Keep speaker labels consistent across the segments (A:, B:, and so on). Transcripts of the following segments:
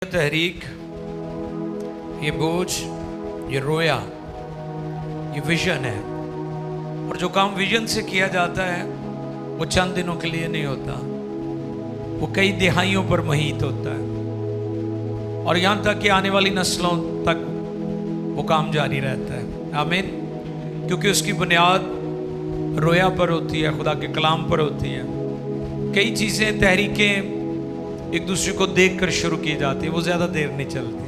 A: तहरीक, ये बोझ, ये रोया, ये विजन है। और जो काम विजन से किया जाता है वो चंद दिनों के लिए नहीं होता, वो कई दिहाइयों पर मुहित होता है और यहाँ तक कि आने वाली नस्लों तक वो काम जारी रहता है। आमीन। क्योंकि उसकी बुनियाद रोया पर होती है, खुदा के कलाम पर होती है। कई चीज़ें, तहरीकें एक दूसरे को देखकर शुरू की जाती है, वो ज़्यादा देर नहीं चलती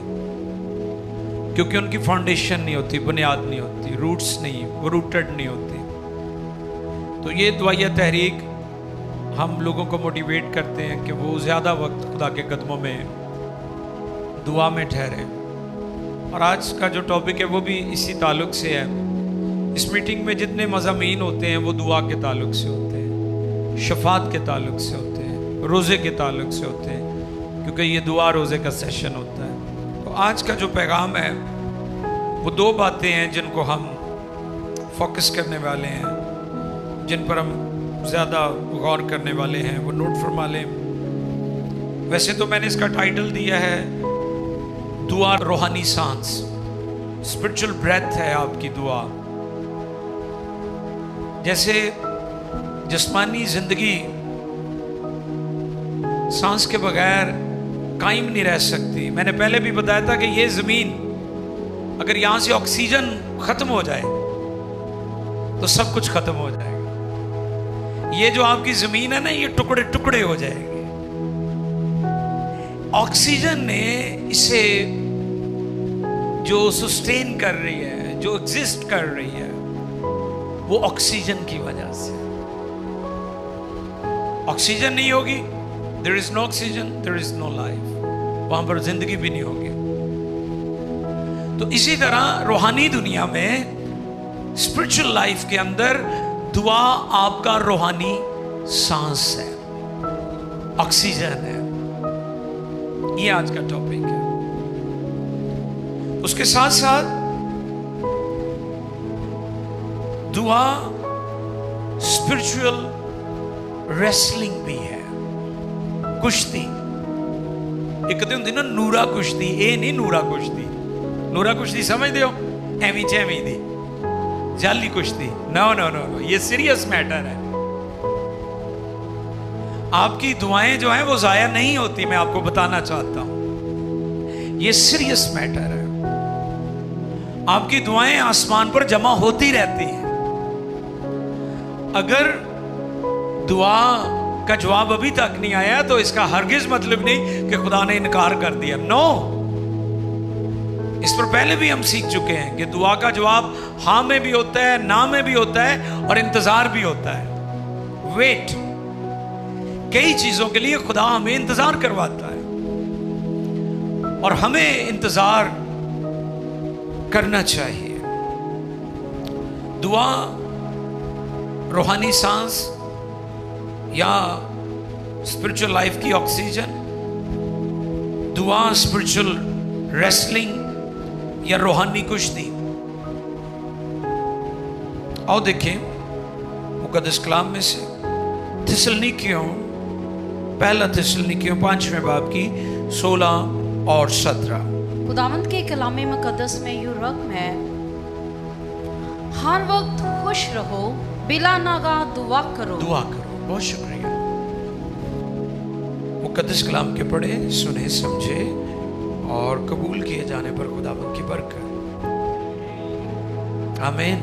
A: क्योंकि उनकी फाउंडेशन नहीं होती, बुनियाद नहीं होती, रूट्स नहीं, वो रूटेड नहीं होती। तो ये दुआया तहरीक हम लोगों को मोटिवेट करते हैं कि वो ज़्यादा वक्त खुदा के कदमों में दुआ में ठहरे। और आज का जो टॉपिक है वो भी इसी ताल्लुक से है। इस मीटिंग में जितने मज़ामीन होते हैं वो दुआ के ताल्लुक से होते हैं, शफात के ताल्लुक से होते हैं, रोज़े के ताल्लुक से होते हैं, क्योंकि ये दुआ रोज़े का सेशन होता है। तो आज का जो पैगाम है वो दो बातें हैं जिनको हम फोकस करने वाले हैं, जिन पर हम ज़्यादा गौर करने वाले हैं, वो नोट फरमा लें। वैसे तो मैंने इसका टाइटल दिया है दुआ रूहानी सांस, स्पिरिचुअल ब्रेथ है आपकी दुआ। जैसे जिस्मानी जिंदगी सांस के बगैर कायम नहीं रह सकती। मैंने पहले भी बताया था कि ये ज़मीन अगर यहाँ से ऑक्सीजन ख़त्म हो जाए तो सब कुछ ख़त्म हो जाएगा। ये जो आपकी ज़मीन है ना, ये टुकड़े टुकड़े हो जाएंगे। ऑक्सीजन ने इसे जो सस्टेन कर रही है, जो एग्जिस्ट कर रही है, वो ऑक्सीजन की वजह से। ऑक्सीजन नहीं होगी, there is no oxygen, there is no life, वहां पर जिंदगी भी नहीं होगी। तो इसी तरह रूहानी दुनिया में, स्पिरिचुअल लाइफ के अंदर दुआ आपका रूहानी सांस है, ऑक्सीजन है। ये आज का टॉपिक है। उसके साथ साथ दुआ स्पिरिचुअल रेसलिंग भी है, कुश्ती। एक कहते होंगे ना नूरा कुश्ती, ये नहीं नूरा कुश्ती। नूरा कुश्ती समझते हो, एवी चैवी दी जाली कुश्ती। नो नो नो नो, ये सीरियस मैटर है। आपकी दुआएं जो हैं वो जाया नहीं होती, मैं आपको बताना चाहता हूं। ये सीरियस मैटर है। आपकी दुआएं आसमान पर जमा होती रहती हैं। अगर दुआ का जवाब अभी तक नहीं आया तो इसका हरगिज मतलब नहीं कि खुदा ने इनकार कर दिया। नो, इस पर पहले भी हम सीख चुके हैं कि दुआ का जवाब हाँ में भी होता है, ना में भी होता है और इंतजार भी होता है। वेट, कई चीजों के लिए खुदा हमें इंतजार करवाता है और हमें इंतजार करना चाहिए। दुआ रूहानी सांस या स्पिरिचुअल लाइफ की ऑक्सीजन, दुआ स्पिरिचुअल रेसलिंग या रूहानी कुश्ती। आओ देखें मुकद्दस कलाम में से थिस्सलुनीकियों, पहला थिस्सलुनीकियों 5वें बाब की 16 और 17।
B: खुदावंद के कलाम मुकद्दस में यूं रकम है, हर वक्त खुश रहो, बिला नागा दुआ करो।
A: दुआ करो। बहुत शुक्रिया। मुकद्दस कलाम के पढ़े, सुने, समझे और कबूल किए जाने पर खुदावंद की बरकत। आमीन।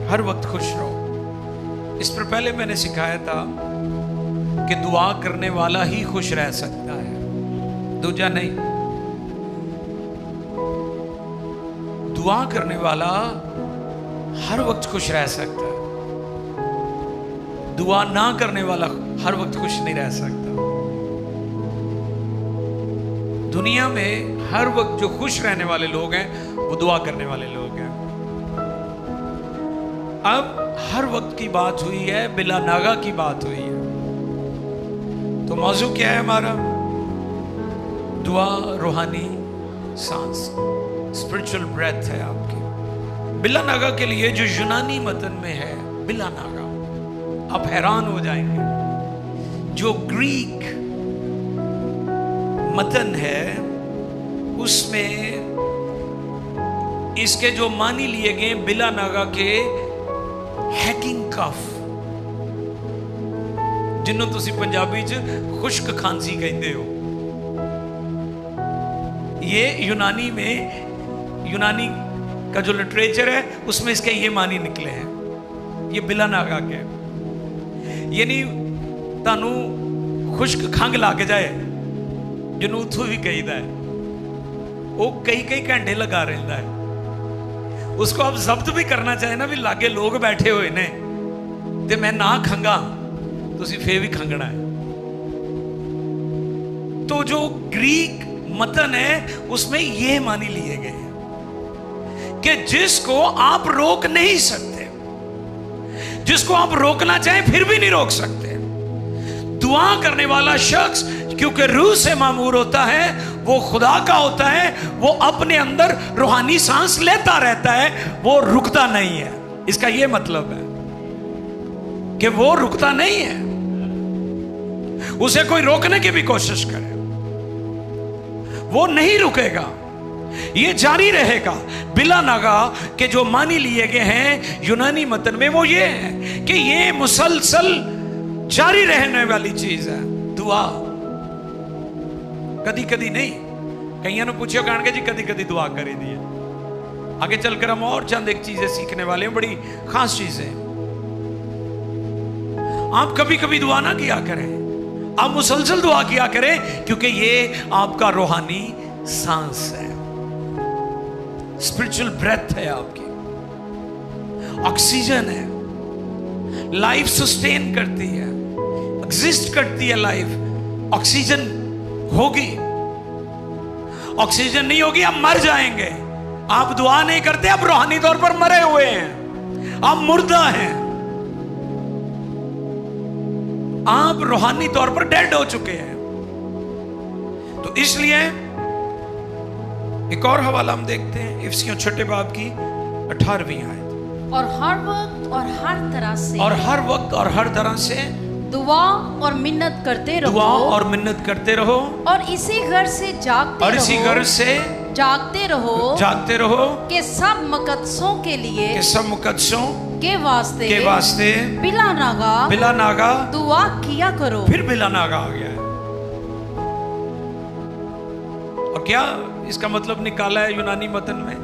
A: हर वक्त खुश रहो। इस पर पहले मैंने सिखाया था कि दुआ करने वाला ही खुश रह सकता है, दूजा नहीं। दुआ करने वाला हर वक्त खुश रह सकता है, दुआ ना करने वाला हर वक्त खुश नहीं रह सकता। दुनिया में हर वक्त जो खुश रहने वाले लोग हैं वो दुआ करने वाले लोग हैं। अब हर वक्त की बात हुई है, बिला नागा की बात हुई है। तो मौजू क्या है हमारा? दुआ रूहानी सांस, स्पिरिचुअल ब्रेथ है आपकी। बिला नागा के लिए जो यूनानी मतन में है बिला नागा, आप हैरान हो जाएंगे। जो ग्रीक मतन है उसमें इसके जो मानी लिए गए बिला नागा के हैकिंग कफ, जिन्हों तुसी पंजाबी च खुश्क खांसी कहते हो, ये यूनानी में, यूनानी का जो लिटरेचर है उसमें इसके ये मानी निकले हैं, ये बिला नागा के। यानी तानू खुश्क खंग लग जाए जिन्हों उथू भी कहीदा है, वो कई कई घंटे लगा रहता है। उसको आप जब्त भी करना चाहे ना, भी लागे लोग बैठे हुए ने ते मैं ना खंगा, तुसी फिर भी खंगना है। तो जो ग्रीक मतन है उसमें ये मानी लिए गए हैं कि जिसको आप रोक नहीं सकते, जिसको आप रोकना चाहें फिर भी नहीं रोक सकते। दुआ करने वाला शख्स क्योंकि रूह से मामूर होता है, वो खुदा का होता है, वो अपने अंदर रूहानी सांस लेता रहता है, वो रुकता नहीं है। इसका ये मतलब है कि वो रुकता नहीं है। उसे कोई रोकने की भी कोशिश करे, वो नहीं रुकेगा, ये जारी रहेगा। बिला नागा के जो मानी लिए गए हैं यूनानी मतन में, वो ये है कि ये मुसलसल जारी रहने वाली चीज है। दुआ कदी कदी नहीं, कईयों ने पूछो कहेंगे जी कदी कदी दुआ करी दी है। आगे चलकर हम और चंद एक चीजें सीखने वाले हैं, बड़ी खास चीजें। आप कभी कभी दुआ ना किया करें, आप मुसलसल दुआ किया करें, क्योंकि ये आपका रूहानी सांस है, स्पिरिचुअल ब्रेथ है, आपकी ऑक्सीजन है, लाइफ सस्टेन करती है, एग्जिस्ट करती है लाइफ। ऑक्सीजन होगी, ऑक्सीजन नहीं होगी आप मर जाएंगे। आप दुआ नहीं करते, आप रूहानी तौर पर मरे हुए हैं, आप मुर्दा हैं, आप रूहानी तौर पर डेड हो चुके हैं। तो इसलिए एक और हवाला हम देखते हैं, इफिसियों 6 बाब की 18वीं आयत।
B: और हर वक्त और हर तरह से,
A: और हर वक्त और हर तरह से
B: दुआ और मिन्नत करते रहो,
A: दुआ और मिन्नत करते रहो,
B: और इसी घर से जागते
A: और
B: रहो,
A: इसी घर से
B: जागते
A: जागते रहो
B: कि सब मुकद्दसों के लिए,
A: कि सब मुकद्दसों
B: के वास्ते
A: बिला नागा
B: दुआ किया करो।
A: फिर बिला नागा आ गया है। और क्या इसका मतलब निकाला है यूनानी मतन में?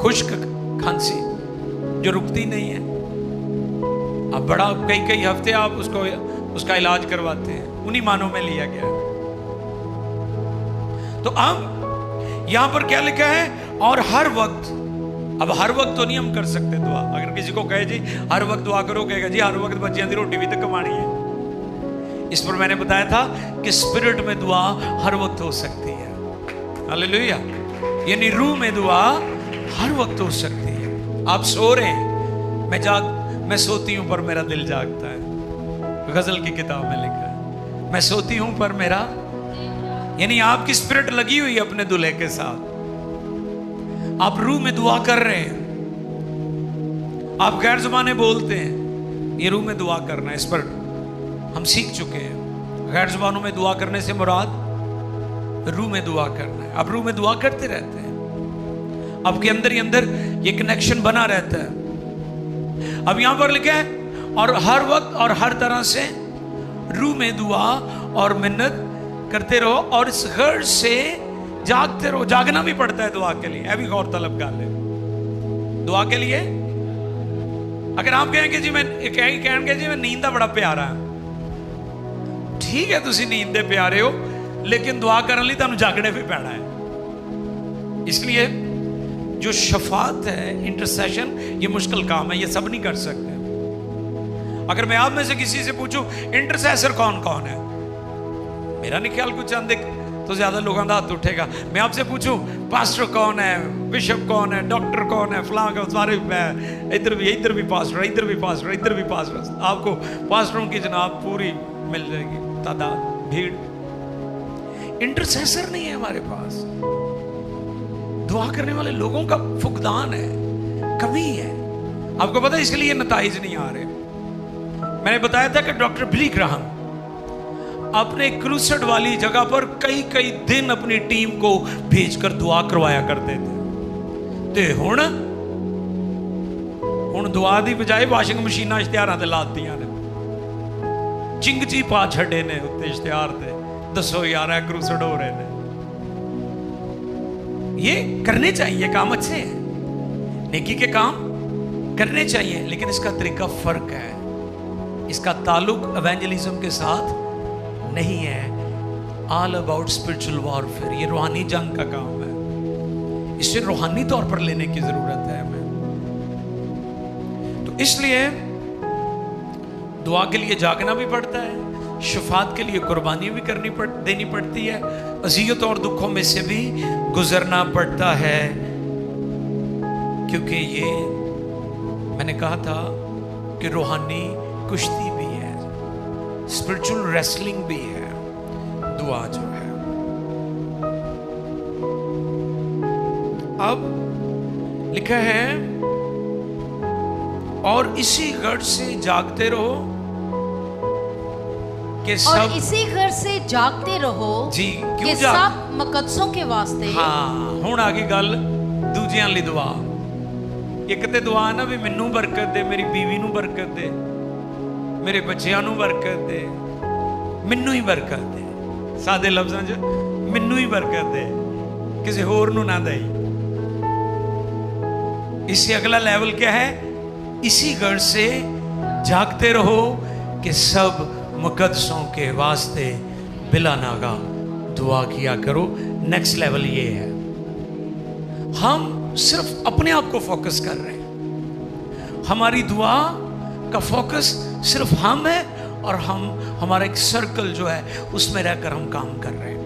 A: खुश्क खांसी जो रुकती नहीं है। अब बड़ा कई हफ्ते आप उसका इलाज करवाते हैं, उन्हीं मानों में लिया गया है। तो अब यहां पर क्या लिखा है? और हर वक्त। अब हर वक्त तो नहीं हम कर सकते दुआ। अगर किसी को कहे जी हर वक्त दुआ करो, कहेगा जी हर वक्त बच्चियां की रोटी भी तो कमानी है। इस पर मैंने बताया था कि स्पिरिट में दुआ हर वक्त हो सकती है। हालेलुया। यानी रूह में दुआ हर वक्त हो सकती है। आप सो रहे हैं, मैं सोती हूं पर मेरा दिल जागता है, गजल की किताब में लिखा है। मैं सोती हूं पर मेरा, यानी आपकी स्पिरिट लगी हुई है अपने दूल्हे के साथ, आप रूह में दुआ कर रहे हैं, आप गैर ज़बानें बोलते हैं, ये रूह में दुआ करना है। इस पर हम सीख चुके हैं। गैर ज़बानों में दुआ करने से मुराद रूह में दुआ करना है। आप रूह में दुआ करते रहते हैं, आपके अंदर ही अंदर ये कनेक्शन बना रहता है। अब यहां पर लिखा है और हर वक्त और हर तरह से रूह में दुआ और मिन्नत करते रहो, और इस गर्ज से जागते रहो। जागना भी पड़ता है दुआ के लिए, यह भी गौर तलब गाल है। दुआ के लिए अगर आप कहेंगे जी मैं नींद दा बड़ा प्यारा है, ठीक है तुसी नींद दे प्यारे हो, लेकिन दुआ करने लिए तुहानू जागने भी पैना है। इसलिए जो शफात है, इंटरसेशन, ये मुश्किल काम है, ये सब नहीं कर सकते। अगर मैं आप में से किसी से पूछूं इंटरसेसर कौन कौन है, मेरा नहीं ख्याल कुछ चंद तो ज्यादा लोगों का हाथ उठेगा। मैं आपसे पूछूं पास्टर कौन है, बिशप कौन है, डॉक्टर कौन है, फलां का, सारे इधर भी पास्टर, इधर भी पास्टर, इधर भी पास्टर। आपको पास्टरों की जनाब पूरी मिल जाएगी तादाद, भीड़। इंटरसेसर नहीं है हमारे पास, दुआ करने वाले लोगों का फुकदान है, कमी है। आपको पता है इसके लिए नताइज नहीं आ रहे। मैंने बताया था कि डॉक्टर बिली ग्राहम अपने क्रूसड वाली जगह पर कई कई दिन अपनी टीम को भेजकर दुआ करवाया करते थे। ते हुण दुआ दी बजाय वाशिंग मशीनां इश्तिहारां ते लातियां ने, चिंगची पा छड़े ने उत्ते इश्तिहार ते, दसो यार है क्रूसड हो रहे ने। ये करने चाहिए, काम अच्छे हैं, नेकी के काम करने चाहिए, लेकिन इसका तरीका फर्क है। इसका ताल्लुक एवेंजलिज्म के साथ नहीं है। ऑल अबाउट स्पिरिचुअल वॉरफेयर, ये रूहानी जंग का काम है। इसे रूहानी तौर पर लेने की जरूरत है हमें। तो इसलिए दुआ के लिए जागना भी पड़ता है, शफात के लिए कुर्बानी भी देनी पड़ती है, अज़ियत और दुखों में से भी गुजरना पड़ता है, क्योंकि ये मैंने कहा था कि रूहानी कुश्ती भी है, स्पिरिचुअल रेसलिंग भी है दुआ जो है। अब लिखा है और इसी गर्ज से जागते रहो कि सब,
B: और इसी घर से जागते रहो
A: जी
B: कि
A: क्यों जाग,
B: सब मुकद्दसों के वास्ते।
A: हाँ हुण आ गई गल दूजियां लई दुआ। एक ते दुआ ना भी मैनू बरकत दे, मेरी बीवी नू बरकत दे, मेरे बच्चियां नू बरकत दे, मैनू ही बरकत दे, सादे लफ्जां च मैनू ही बरकत दे, किसी होर नू ना दे। इससे अगला लेवल क्या है? इसी घर से जागते रहो कि सब मुकद्दसों के वास्ते बिला नागा दुआ किया करो। नेक्स्ट लेवल ये है, हम सिर्फ अपने आप को फोकस कर रहे हैं, हमारी दुआ का फोकस सिर्फ हम है और हम हमारा एक सर्कल जो है उसमें रहकर हम काम कर रहे हैं।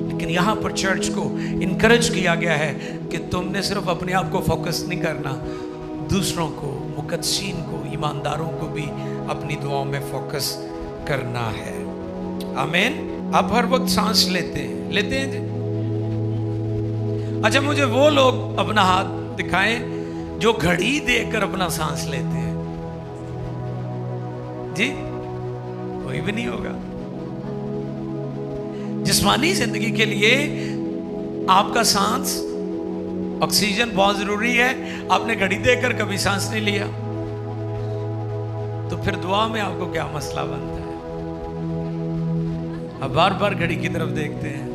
A: लेकिन यहाँ पर चर्च को इनकरेज किया गया है कि तुमने सिर्फ अपने आप को फोकस नहीं करना, दूसरों को, मुकद्दसीन को, ईमानदारों को भी अपनी दुआओं में फोकस करना है। आमीन। आप हर वक्त सांस लेते हैं जी? अच्छा, मुझे वो लोग अपना हाथ दिखाएं जो घड़ी देकर अपना सांस लेते हैं। जी कोई भी नहीं होगा। जिस्मानी जिंदगी के लिए आपका सांस, ऑक्सीजन बहुत जरूरी है। आपने घड़ी देकर कभी सांस नहीं लिया तो फिर दुआ में आपको क्या मसला बनता है? अब बार बार घड़ी की तरफ देखते हैं,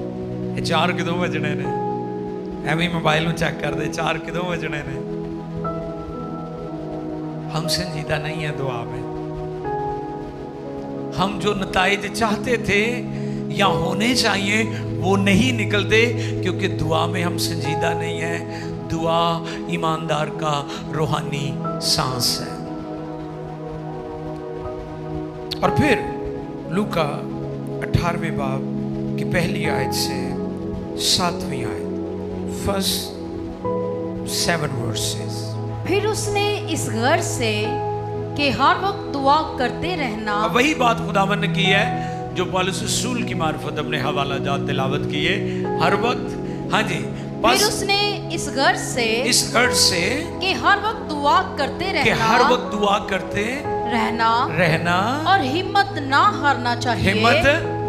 A: ये 4 किदों बजने ने, एवं मोबाइल में चेक कर दे 4 किदों बजने ने। हम संजीदा नहीं है दुआ में। हम जो नताइज चाहते थे या होने चाहिए वो नहीं निकलते, क्योंकि दुआ में हम संजीदा नहीं है। दुआ ईमानदार का रूहानी सांस है। और फिर लूका 18वें बाब की पहली आयत से 7वीं आयत, फर्स्ट 7 वर्सेस।
B: फिर उसने इस घर से कि हर वक्त दुआ करते रहना।
A: वही बात खुदावन ने की है जो पौलुस रसूल की मार्फत अपने हवाला जात तिलावत किए हर वक्त। हाँ जी,
B: फिर उसने इस घर से कि हर वक्त दुआ करते रहना,
A: कि हर वक्त दुआ करते रहना
B: और हिम्मत ना हारना चाहिए।
A: हिम्मत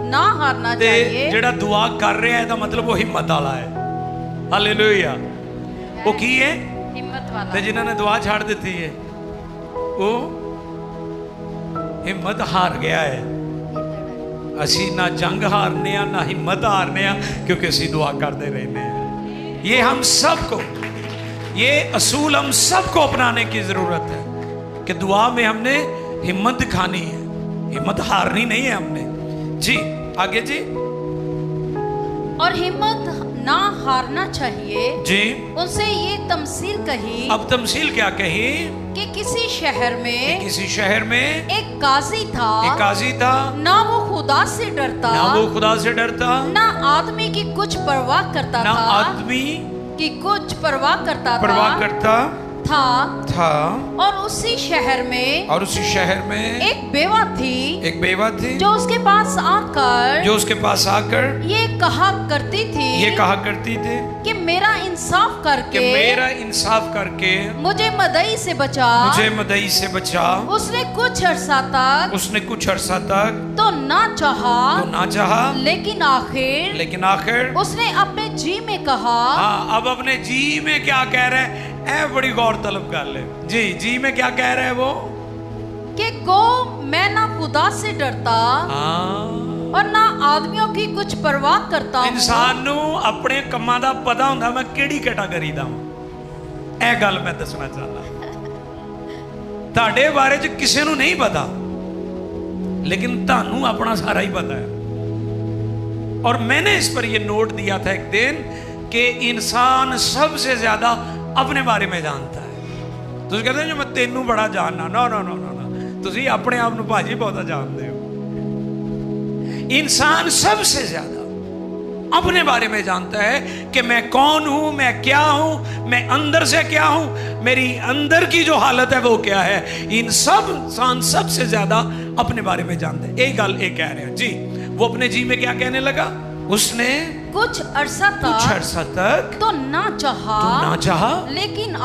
B: ना हारना चाहिए।
A: जेड़ा दुआ कर रहा है, मतलब वो हिम्मत वाला है। हालेलुया। वो की है?
B: हिम्मत वाला।
A: ते जिन्होंने दुआ छाड़ दी है वो हिम्मत हार गया है। असी ना जंग हारने ना हिम्मत हारने, क्योंकि असी दुआ करते रहने हैं। ये हम सबको, ये असूल हम सबको अपनाने की जरूरत है कि दुआ में हमने हिम्मत दिखानी है, हिम्मत हारनी नहीं है हमने। जी आगे जी।
B: और हिम्मत ना हारना चाहिए।
A: जी।
B: उनसे ये तमसील कही।
A: अब तमसील क्या कही?
B: कि किसी शहर में एक काजी था। ना वो खुदा से डरता, ना आदमी की कुछ परवाह करता था। था और उसी शहर में एक बेवा थी जो उसके पास आकर ये कहा करती थी कि मेरा इंसाफ करके मुझे मदई से बचा। उसने कुछ अरसा तक तो ना चाहा, लेकिन आखिर उसने अपने जी में कहा।
A: अब अपने जी में क्या कह रहा है? बड़ी गौर तलब गल है जी में क्या कह रहा है वो?
B: कि मैं ना खुदा से डरता और ना आदमियों की कुछ परवाह करता हूं।
A: इंसान नू अपने कमां दा पता हुंदा मैं केड़ी कैटेगरी दा हां। ए गल मैं दसना चाहना, तुहाडे बारे च किसी नू नहीं पता, लेकिन तुहानू अपना सारा ही पता है। और मैंने इस पर यह नोट दिया था एक दिन कि इंसान सबसे ज्यादा अपने बारे में जानता है। तुम कहते जो मैं तेनू बड़ा जानना, नो तुसी अपने आप नू भाजी बहुत जानते हो। इंसान सबसे ज्यादा अपने बारे में जानता है कि मैं कौन हूं, मैं क्या हूं, मैं अंदर से क्या हूं, मेरी अंदर की जो हालत है वो क्या है। इन सब इंसान सबसे ज्यादा अपने बारे में जानते हैं। एक गल कह रहे हैं जी, वो अपने जी में क्या कहने लगा? उसने
B: कुछ अरसा तक तो ना चाहा, लेकिन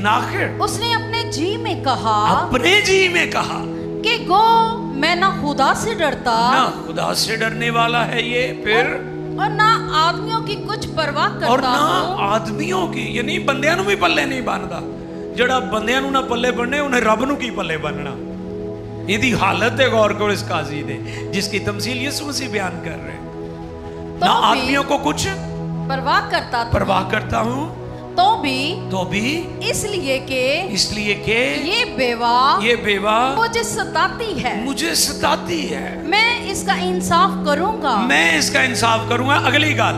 B: आखिर उसने अपने जी में कहा कि मैं ना खुदा से
A: डरने वाला है ये, फिर
B: और ना आदमियों की कुछ परवाह करता
A: और ना आदमियों की, यानी बंदियां नू भी पल्ले नहीं बनदा। जेड़ा बंदियां नू ना पल्ले बनने, उन्हें रब नू की पल्ले बनना। इहदी हालत है गौर करो इस काजी दे, जिसकी तमसील यीशु मसीह बयान कर रहे हैं। ना आदमियों को कुछ परवाह करता हूं, तो भी इसलिए के
B: ये बेवा
A: मुझे सताती है।
B: मैं इसका इंसाफ करूंगा।
A: अगली गल,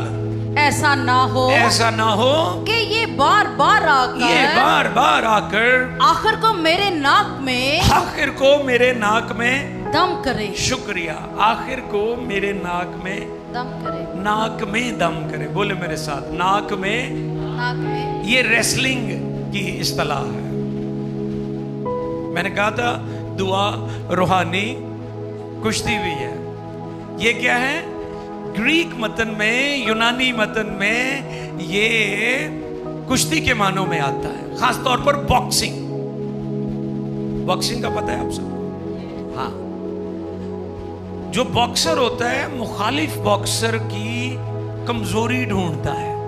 B: ऐसा ना हो कि ये बार बार आकर आखिर को मेरे नाक में दम करे।
A: शुक्रिया, आखिर को मेरे नाक में दम करे। बोले मेरे साथ, नाक में। ये रेसलिंग की इस्तिलाह है। मैंने कहा था दुआ रूहानी कुश्ती भी है। ये क्या है? ग्रीक मतन में, यूनानी मतन में ये कुश्ती के मानों में आता है, खास तौर पर बॉक्सिंग का पता है आप सबको? हाँ, जो बॉक्सर होता है मुखालिफ बॉक्सर की कमजोरी ढूंढता है।